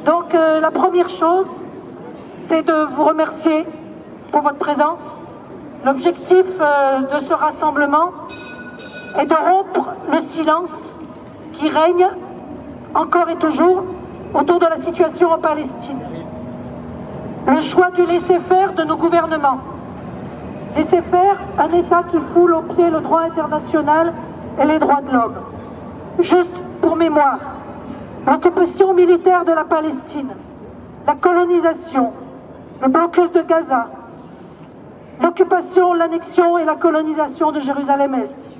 Donc la première chose, c'est de vous remercier pour votre présence. L'objectif de ce rassemblement est de rompre le silence qui règne encore et toujours autour de la situation en Palestine. Le choix du laisser-faire de nos gouvernements. Laisser-faire un État qui foule aux pieds le droit international et les droits de l'homme. Juste pour mémoire, l'occupation militaire de la Palestine, la colonisation, le blocus de Gaza, l'occupation, l'annexion et la colonisation de Jérusalem-Est,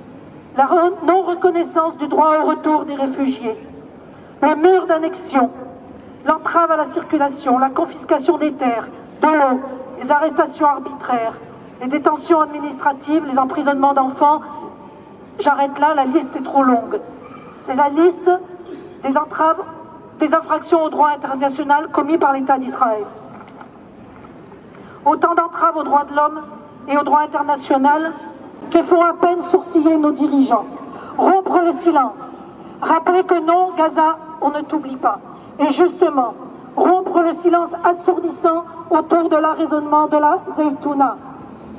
la non-reconnaissance du droit au retour des réfugiés, le mur d'annexion, l'entrave à la circulation, la confiscation des terres, de l'eau, les arrestations arbitraires, les détentions administratives, les emprisonnements d'enfants. J'arrête là, la liste est trop longue. C'est la liste des entraves, des infractions au droit international commis par l'État d'Israël. Autant d'entraves aux droits de l'homme et au droit international qui font à peine sourciller nos dirigeants. Rompre le silence. Rappeler que non, Gaza, on ne t'oublie pas. Et justement, rompre le silence assourdissant autour de l'arraisonnement de la Zeytouna.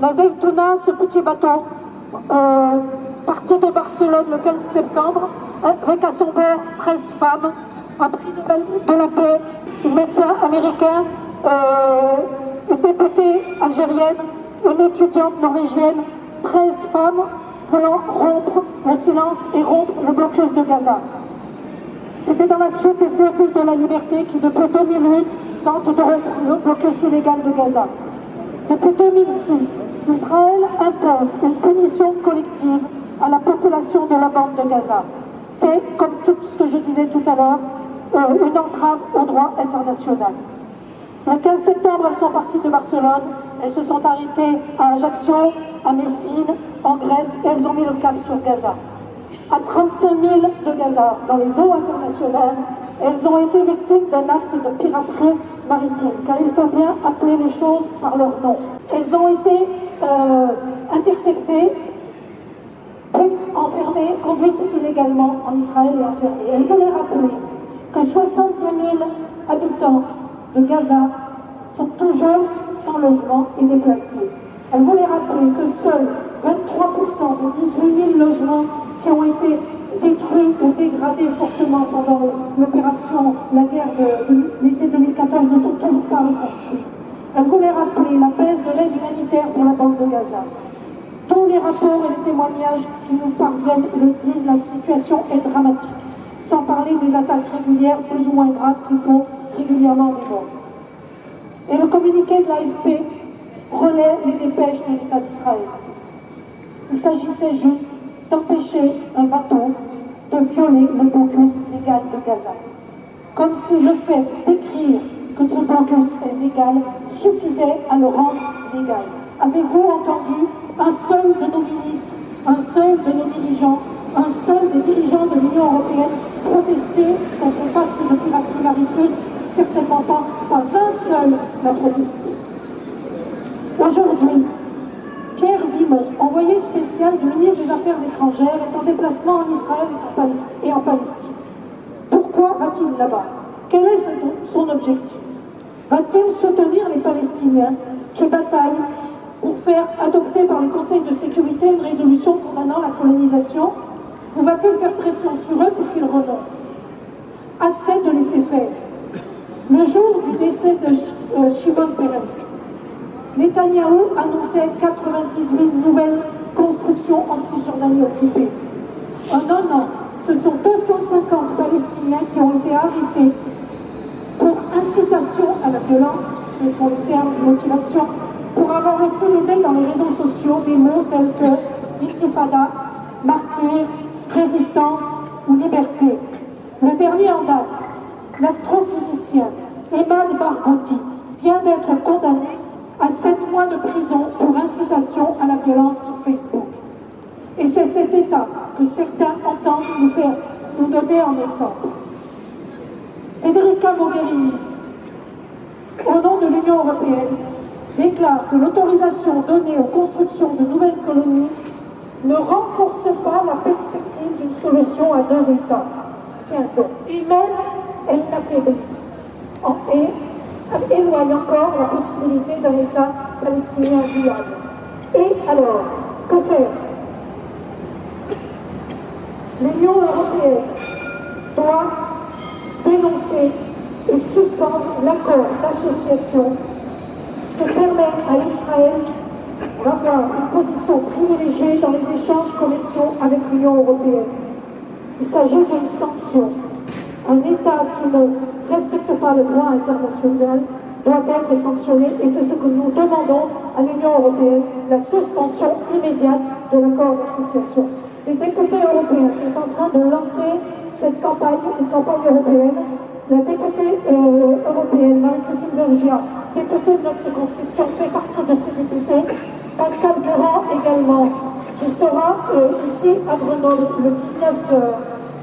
La Zeytouna, ce petit bateau, parti de Barcelone le 15 septembre, avec à son bord 13 femmes, un prix Nobel de la paix, un médecin américain, une députée algérienne, une étudiante norvégienne, 13 femmes voulant rompre le silence et rompre le blocus de Gaza. C'était dans la suite des flottilles de la liberté qui, depuis 2008, tentent de rompre le blocus illégal de Gaza. Depuis 2006, Israël impose une punition collective à la population de la bande de Gaza. C'est, comme tout ce que je disais tout à l'heure, une entrave au droit international. Le 15 septembre, elles sont parties de Barcelone, elles se sont arrêtées à Ajaccio, à Messine, en Grèce, et elles ont mis le cap sur Gaza. À 35 000 de Gaza, dans les eaux internationales, elles ont été victimes d'un acte de piraterie maritime, car il faut bien appeler les choses par leur nom. Elles ont été interceptées, puis enfermées, conduites illégalement en Israël et enfermées. Elles voulaient rappeler que 70 000 habitants de Gaza sont toujours sans logement et déplacés. Elle voulait rappeler que seuls 23% des 18 000 logements qui ont été détruits ou dégradés fortement pendant l'opération, la guerre de l'été 2014 ne sont toujours pas reconstruits. Elle voulait rappeler la baisse de l'aide humanitaire pour la bande de Gaza. Tous les rapports et les témoignages qui nous parviennent le disent, la situation est dramatique, sans parler des attaques régulières plus ou moins graves qui font régulièrement des morts. Et le communiqué de l'AFP relaie les dépêches de l'État d'Israël. Il s'agissait juste d'empêcher un bateau de violer le blocus légal de Gaza. Comme si le fait d'écrire que ce blocus est légal suffisait à le rendre légal. Avez-vous entendu un seul de nos ministres, un seul de nos dirigeants, un seul des dirigeants de l'Union européenne protester contre ce pacte de piraterie maritime? Certainement pas, pas un seul n'a protesté. Aujourd'hui, Pierre Vimont, envoyé spécial du ministre des Affaires étrangères, est en déplacement en Israël et en Palestine. Pourquoi va-t-il là-bas? Quel est son objectif? Va-t-il soutenir les Palestiniens qui bataillent pour faire adopter par le Conseil de sécurité une résolution condamnant la colonisation? Ou va-t-il faire pression sur eux pour qu'ils renoncent? Assez de laisser faire. Le jour du décès de Shimon Peres, Netanyahou annonçait 90 000 nouvelles constructions en Cisjordanie occupée. En un an, ce sont 250 Palestiniens qui ont été arrêtés pour incitation à la violence, ce sont les termes de motivation, pour avoir utilisé dans les réseaux sociaux des mots tels que intifada, martyr, résistance ou liberté. Le dernier en date, l'astrophysicien Emad Barghouti, vient d'être condamné à 7 mois de prison pour incitation à la violence sur Facebook. Et c'est cet État que certains entendent nous donner en exemple. Federica Mogherini, au nom de l'Union européenne, déclare que l'autorisation donnée aux constructions de nouvelles colonies ne renforce pas la perspective d'une solution à 2 États. Tiens donc, et même elle l'affaiblit. éloigne encore la possibilité d'un État palestinien viable. Et alors, que faire? L'Union européenne doit dénoncer et suspendre l'accord d'association qui permet à Israël d'avoir une position privilégiée dans les échanges commerciaux avec l'Union européenne. Il s'agit d'une sanction. Un État qui ne respecte pas le droit international doit être sanctionné et c'est ce que nous demandons à l'Union européenne, la suspension immédiate de l'accord d'association. Les députés européens sont en train de lancer cette campagne, une campagne européenne. La députée européenne, Marie-Christine Vergiat, députée de notre circonscription, fait partie de ces députés. Pascal Durand également, qui sera ici à Grenoble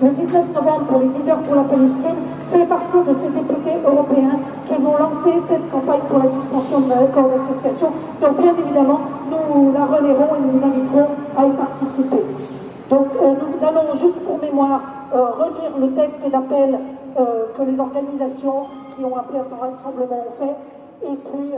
le 19 novembre pour les 10 heures pour la Palestine, fait partie de ces députés européens qui vont lancer cette campagne pour la suspension de l'accord d'association. Donc bien évidemment, nous la relayerons et nous inviterons à y participer. Donc nous allons, juste pour mémoire, relire le texte d'appel que les organisations qui ont appelé à ce rassemblement ont fait, et puis